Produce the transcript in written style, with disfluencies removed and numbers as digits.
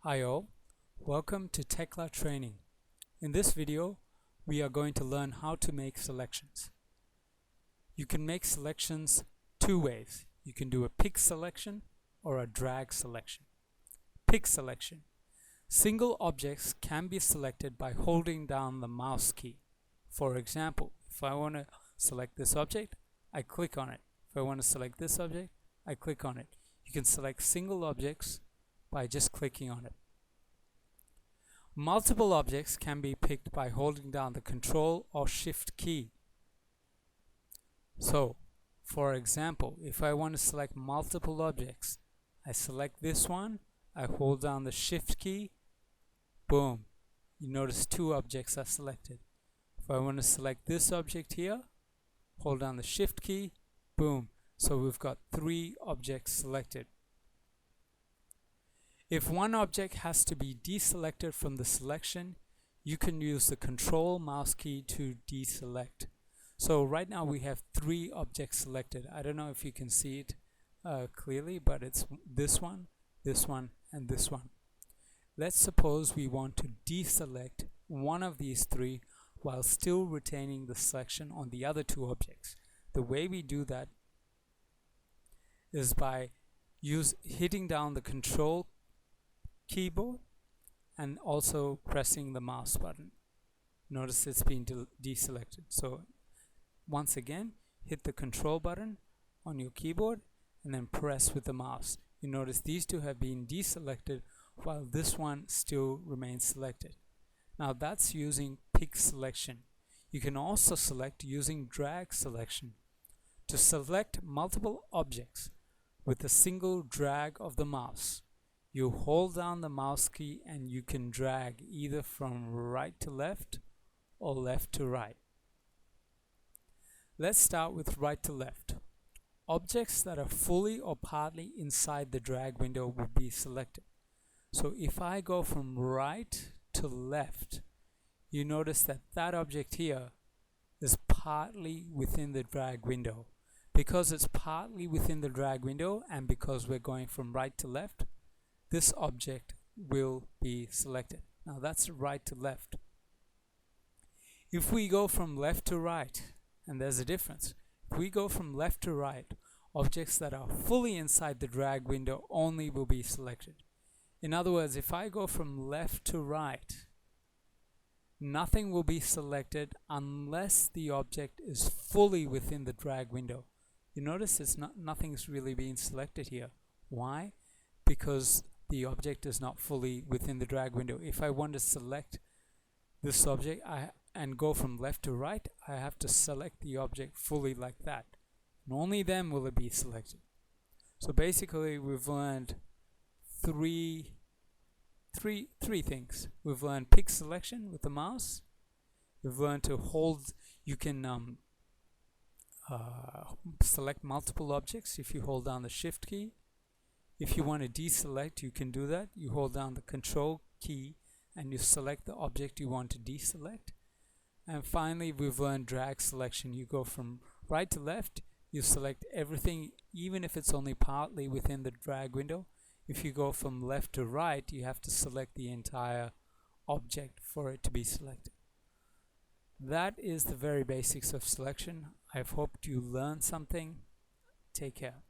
Hi all, welcome to Tekla Training. In this video, we are going to learn how to make selections. You can make selections two ways. You can do a pick selection or a drag selection. Pick selection. Single objects can be selected by holding down the mouse key. For example, if I want to select this object, I click on it. If I want to select this object, I click on it. You can select single objects by just clicking on it. Multiple objects can be picked by holding down the Control or Shift key. So, for example, if I want to select multiple objects, I select this one, I hold down the Shift key, boom. You notice two objects are selected. If I want to select this object here, hold down the Shift key, boom. So we've got three objects selected. If one object has to be deselected from the selection, you can use the Control mouse key to deselect. So right now we have three objects selected. I don't know if you can see it clearly, but it's this one, and this one. Let's suppose we want to deselect one of these three while still retaining the selection on the other two objects. The way we do that is by hitting down the Control keyboard and also pressing the mouse button. Notice it's been deselected. So once again, hit the Control button on your keyboard and then press with the mouse. You notice these two have been deselected while this one still remains selected. Now that's using pick selection. You can also select using drag selection. To select multiple objects with a single drag of the mouse, you hold down the mouse key and you can drag either from right to left or left to right. Let's start with right to left. Objects that are fully or partly inside the drag window will be selected. So if I go from right to left, you notice that that object here is partly within the drag window. Because it's partly within the drag window and because we're going from right to left, this object will be selected. Now that's right to left. If we go from left to right, and there's a difference, if we go from left to right, objects that are fully inside the drag window only will be selected. In other words, if I go from left to right, nothing will be selected unless the object is fully within the drag window. You notice nothing's really being selected here. Why? Because the object is not fully within the drag window. If I want to select this object and go from left to right, I have to select the object fully like that. And only then will it be selected. So basically we've learned three things. We've learned pick selection with the mouse. We've learned to hold, you can select multiple objects if you hold down the Shift key. If you want to deselect, you can do that. You hold down the Control key and you select the object you want to deselect. And finally, we've learned drag selection. You go from right to left, you select everything, even if it's only partly within the drag window. If you go from left to right, you have to select the entire object for it to be selected. That is the very basics of selection. I've hoped you learned something. Take care.